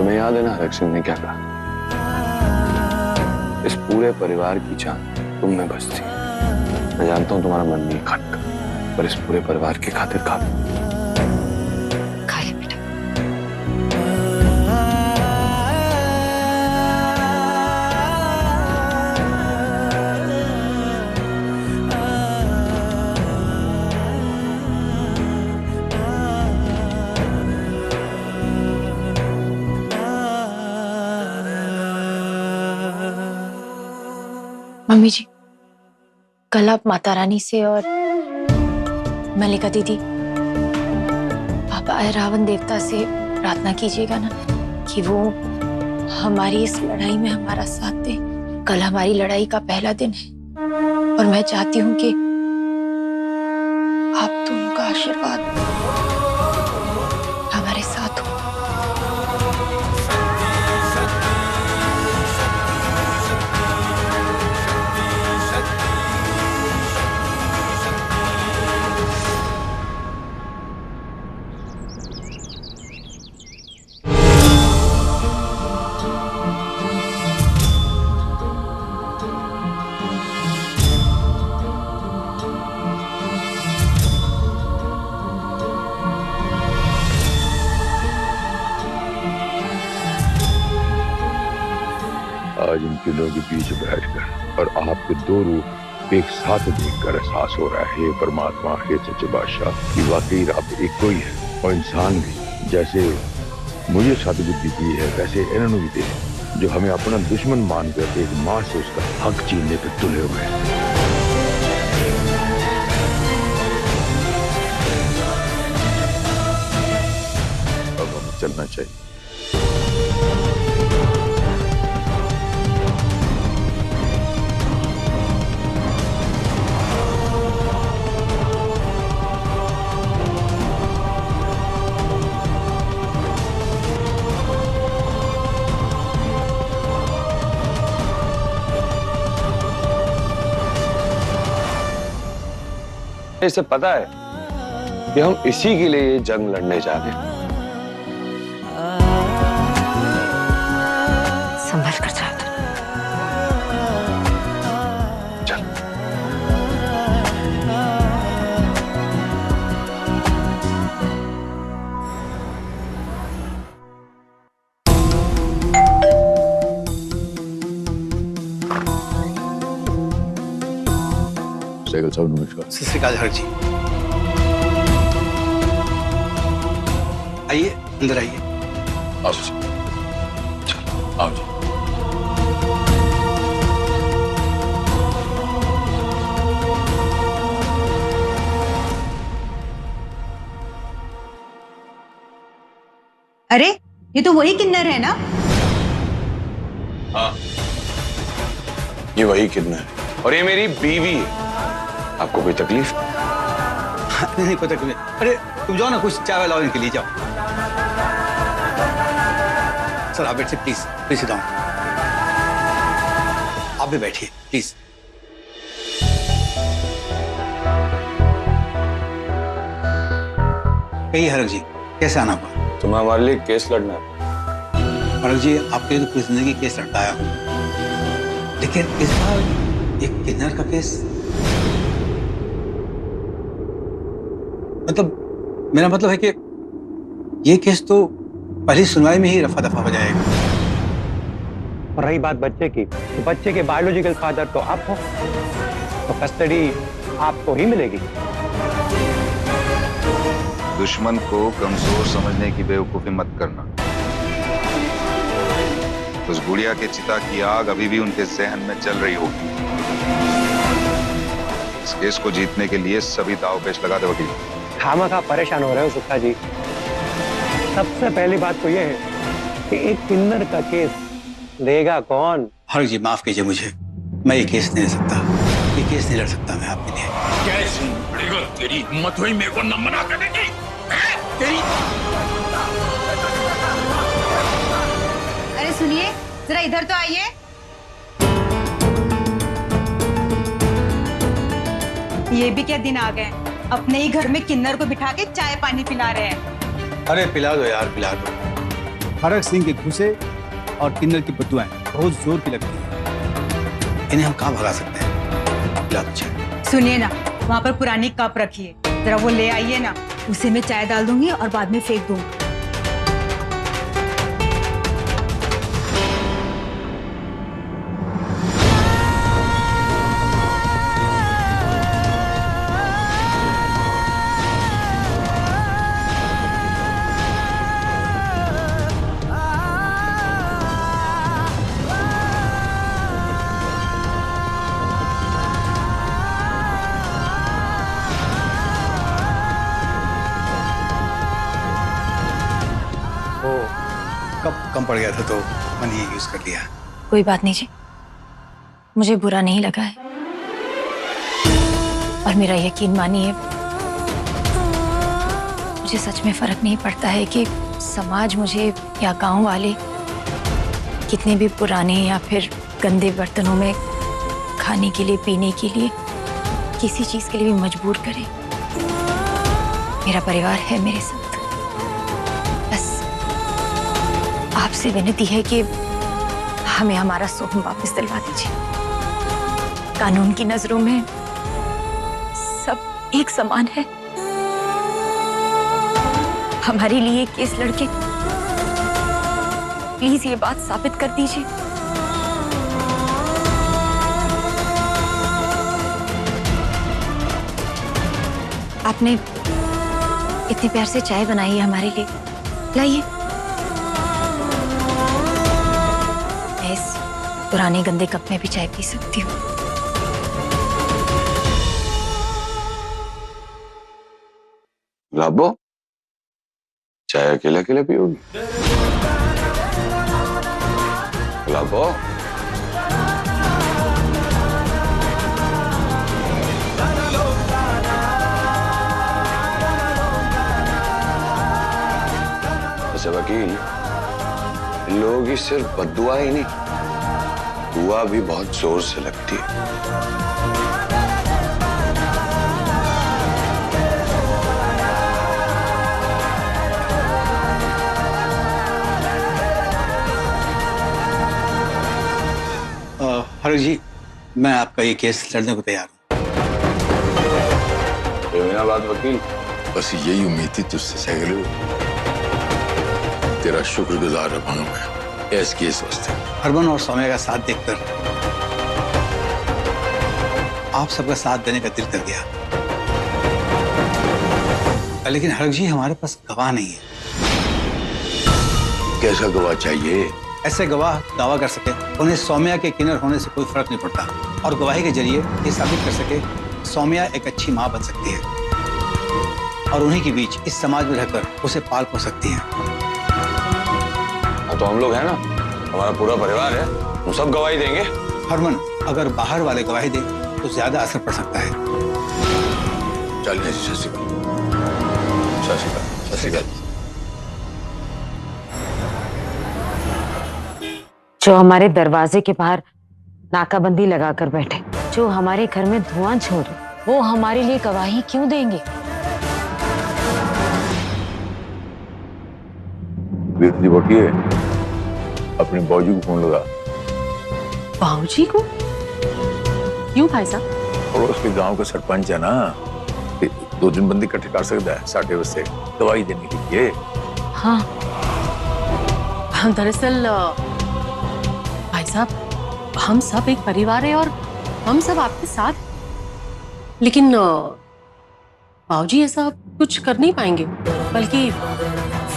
तुम्हें याद है ना हरक सिंह ने क्या कहा? इस पूरे परिवार की जान तुम में बसती। मैं जानता हूं तुम्हारा मन नहीं खटका, पर इस पूरे परिवार की खातिर खा लो। खा ले बेटा। मम्मी जी, कल आप माता रानी से और मल्लिका दीदी, पापा रावण देवता से प्रार्थना कीजिएगा ना कि वो हमारी इस लड़ाई में हमारा साथ दे। कल हमारी लड़ाई का पहला दिन है और मैं चाहती हूँ कि आप दोनों का आशीर्वाद हमारे साथ हो। आज इन तीनों के बीच बैठकर और आपके दो रूप एक साथ देखकर एहसास हो रहा है, हे परमात्मा, हे सच्चे बादशाह, कि वाकई आप एक कोई है। और इंसान भी जैसे मुझे सद्बुद्धि दी है वैसे इन्होंने भी दी, जो हमें अपना दुश्मन मानकर एक माँ से उसका हक छीनने पर तुले हुए हैं। अब हमें चलना चाहिए। इसे पता है कि हम इसी के लिए ये जंग लड़ने जा रहे हैं। संभल कर जाओ। चल। साइकिल साहब नमस्कार। सत श्री अकाल हर जी, आइए अंदर आइए। आओ जी, चलो आओ जी। अरे ये तो वही किन्नर है ना? हाँ, ये वही किन्नर है और ये मेरी बीवी है। आपको कोई तकलीफ? नहीं पता क्यों। अरे तुम जाओ ना, कुछ चाय लाओ इनके लिए, जाओ। सर आप बैठिए प्लीज, प्लीज सिट डाउन। आप भी बैठिए प्लीज। कहिए हरक जी, कैसे आना हुआ? तुम्हें हमारे लिए केस लड़ना है। हरक जी, आपके लिए तो पूरी जिंदगी केस लड़ता आया हूँ, लेकिन इस बार एक किन्नर का केस। मतलब मेरा मतलब है कि ये केस तो पहली सुनवाई में ही रफा दफा हो जाएगा। और रही बात बच्चे की, तो बच्चे के बायोलॉजिकल फादर तो आप हो, तो कस्टडी आपको ही मिलेगी। दुश्मन को कमजोर समझने की बेवकूफी मत करना। उस गुड़िया के चिता की आग अभी भी उनके जहन में जल रही होगी। इस केस को जीतने के लिए सभी दाव पेश लगा दे वकील। खामखा परेशान हो रहे हो गुप्ता जी। सबसे पहली बात तो यह है कि एक किन्नर का केस लेगा कौन? हरक जी माफ कीजिए मुझे, मैं ये केस नहीं ले सकता, ये केस नहीं लड़ सकता मैं आपके लिए। कैसी बड़ेगा तेरी हिम्मत हुई मेरे को न मना करने की? तेरी अरे सुनिए जरा, इधर तो आइए। ये भी क्या दिन आ गए, अपने ही घर में किन्नर को बिठा के चाय पानी पिला रहे हैं। अरे पिला दो यार, पिला दो। हरक सिंह के घुसे और किन्नर की बदुआएं बहुत जोर की लगती है। इन्हें हम कहाँ भगा सकते हैं? लाओ चाय। सुनिए ना, वहाँ पर पुरानी कप रखी है, जरा वो ले आइए ना। उसे मैं चाय डाल दूंगी और बाद में फेंक दूंगी। कप कम पड़ गया था तो मैंने ये यूज कर लिया। कोई बात नहीं जी, मुझे बुरा नहीं लगा है। और मेरा यकीन मानिए, मुझे सच में फर्क नहीं पड़ता है कि समाज मुझे या गांव वाले कितने भी पुराने या फिर गंदे बर्तनों में खाने के लिए, पीने के लिए, किसी चीज के लिए भी मजबूर करे। मेरा परिवार है मेरे साथ। बस आपसे विनती है कि हमें हमारा सोहम वापस दिलवा दीजिए। कानून की नजरों में सब एक समान है। हमारे लिए केस लड़के, प्लीज ये बात साबित कर दीजिए। आपने इतने प्यार से चाय बनाई है हमारे लिए, लाइए। मैं इस पुराने गंदे कप में भी चाय पी सकती हूँ। गुलाबो, चाय अकेले अकेले पियोगी? गुलाबो, वैसे वकील, लोगों की सिर्फ बद्दुआ ही नहीं, दुआ भी बहुत जोर से लगती है। हरक जी, मैं आपका ये केस लड़ने को तैयार हूँ। बात वकील, बस यही उम्मीद थी तुझसे सैगलू। तेरा शुक्रगुजार रहूंगा मैं इस केस वास्ते। हरमन और सौम्या का साथ देखकर आप सबका साथ देने का दिल कर गया, लेकिन हरक जी हमारे पास गवाह नहीं है। कैसा गवाह चाहिए? ऐसे गवाह दावा कर सके उन्हें सौम्या के किन्नर होने से कोई फर्क नहीं पड़ता, और गवाही के जरिए ये साबित कर सके सौम्या एक अच्छी माँ बन सकती है और उन्हीं के बीच इस समाज में रहकर उसे पाल पोस सकती है। तो हम लोग हैं ना, हमारा पूरा परिवार है, हम सब गवाही देंगे। हरमन, अगर बाहर वाले गवाही दें तो ज्यादा असर पड़ सकता है। चलिए शशिकाल, शशिकाल, शशिकाल। जो हमारे दरवाजे के बाहर नाकाबंदी लगाकर बैठे, जो हमारे घर में धुआं छोड़े, वो हमारे लिए गवाही क्यों देंगे? बेटी बोटिए, अपने बाबूजी को फोन लगा। बाबूजी को? क्यों भाई साहब? पड़ोस के गांव का सरपंच है ना, 2-3 बंदे इकट्ठे कर सकता है 60 बजे दवाई देने के लिए। हाँ, दरअसल भाई साहब, हम सब एक परिवार है और हम सब आपके साथ, लेकिन बाबूजी ऐसा कुछ कर नहीं पाएंगे, बल्कि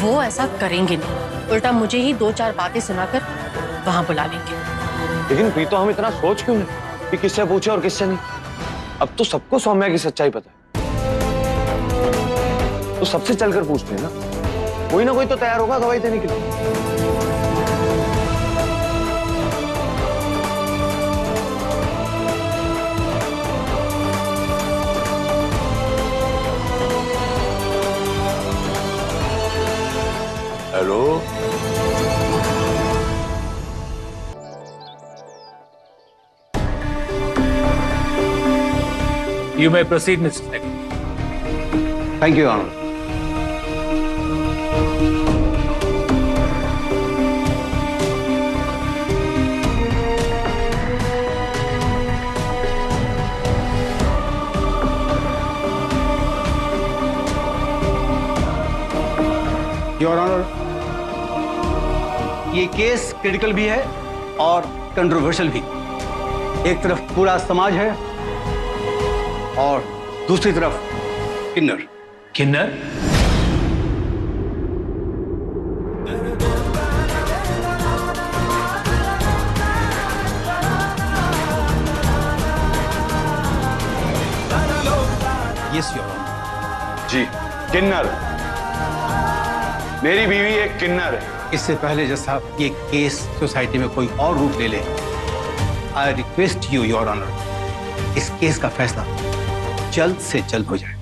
वो ऐसा करेंगे नहीं, उल्टा मुझे ही 2-4 बातें सुनाकर वहां बुला लेंगे। लेकिन प्रीतो, हम इतना सोच क्यों नहीं कि किससे पूछे और किससे नहीं? अब तो सबको सौम्या की सच्चाई पता है, तो सबसे चलकर पूछते हैं ना, कोई ना कोई तो तैयार होगा गवाही देने के लिए। Hello, You may proceed, Mr. Secretary. Thank you honour. Your honour, ये केस क्रिटिकल भी है और कंट्रोवर्शियल भी। एक तरफ पूरा समाज है और दूसरी तरफ किन्नर। किन्नर? Yes your honour. जी, किन्नर। मेरी बीवी एक किन्नर है। इससे पहले जज साहब ये केस सोसाइटी में कोई और रूप ले ले, I request you your honour, इस केस का फैसला जल्द से जल्द हो जाए।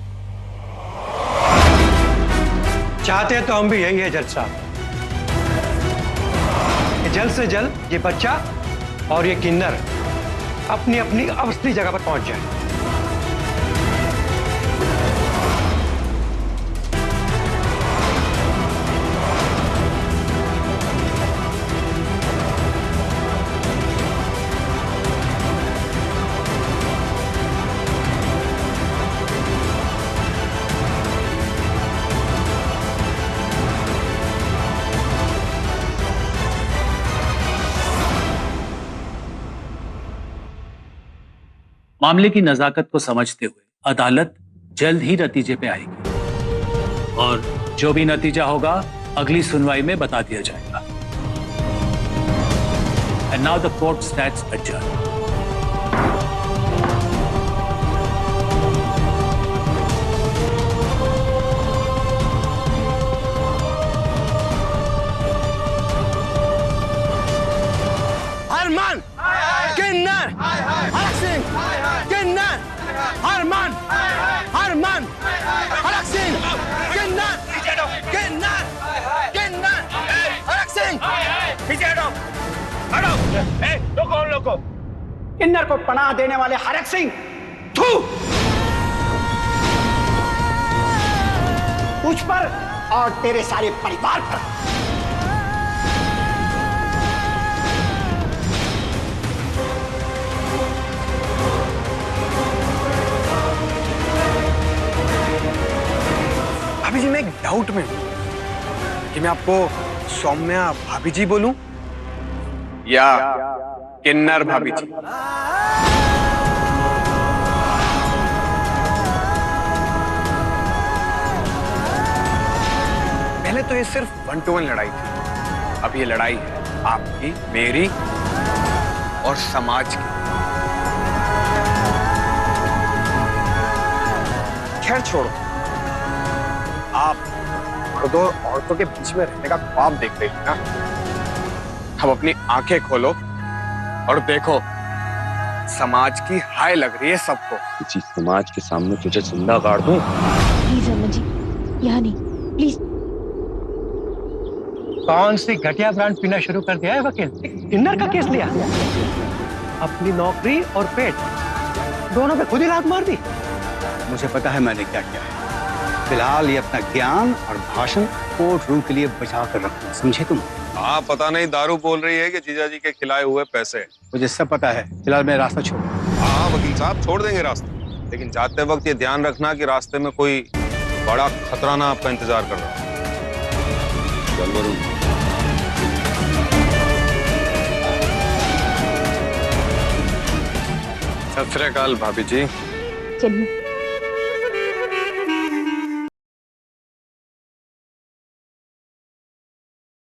चाहते तो हम भी यही है जज साहब, कि जल्द से जल्द ये बच्चा और ये किन्नर अपनी अपनी असली जगह पर पहुंच जाए। मामले की नजाकत को समझते हुए अदालत जल्द ही नतीजे पे आएगी और जो भी नतीजा होगा अगली सुनवाई में बता दिया जाएगा। And now the court stands adjourned. Harman, किन्नर, हरक सिंह, किन्नर, हरमान, हरमान, हरक सिंह, किन्नर, किन्नर, किन्नर, हरक सिंह, पीछे हटो, हटो, लोगों, लोगों, किन्नर को पनाह देने वाले हरक सिंह, थू, मुझ पर और तेरे सारे परिवार पर। भाभी जी, मैं एक डाउट में हूं कि मैं आपको सौम्या भाभी जी बोलूं या किन्नर भाभी जी। पहले तो ये सिर्फ 1-to-1 लड़ाई थी, अब ये लड़ाई है आपकी, मेरी और समाज की। खैर छोड़ो, आप दो औरतों के बीच में रहने का ख्वाब देख रही है ना। अब अपनी आंखें खोलो और देखो, समाज की हाय लग रही है सबको। किसी समाज के सामने तुझे जिंदा गाड़ दूं? प्लीज रमन जी, यहाँ नहीं, प्लीज। कौन सी घटिया ब्रांड पीना शुरू कर दिया है वकील? किन्नर का केस लिया, अपनी नौकरी और पेट दोनों पे खुद ही लात मार दी। मुझे पता है मैंने क्या किया है। फिलहाल ये अपना ज्ञान और भाषण कोर्ट रूम के लिए बचा कर रखना, समझे तुम? हाँ, पता नहीं दारू बोल रही है कि जीजा जी के खिलाए हुए पैसे। मुझे सब पता है। फिलहाल मैं रास्ता छोड़। हाँ वकील साहब, छोड़ देंगे रास्ता, लेकिन जाते वक्त ये ध्यान रखना कि रास्ते में कोई बड़ा खतरा ना आपका इंतजार कर रहा है। चल वरुण। सत श्री अकाल भाभी जी। चलिए।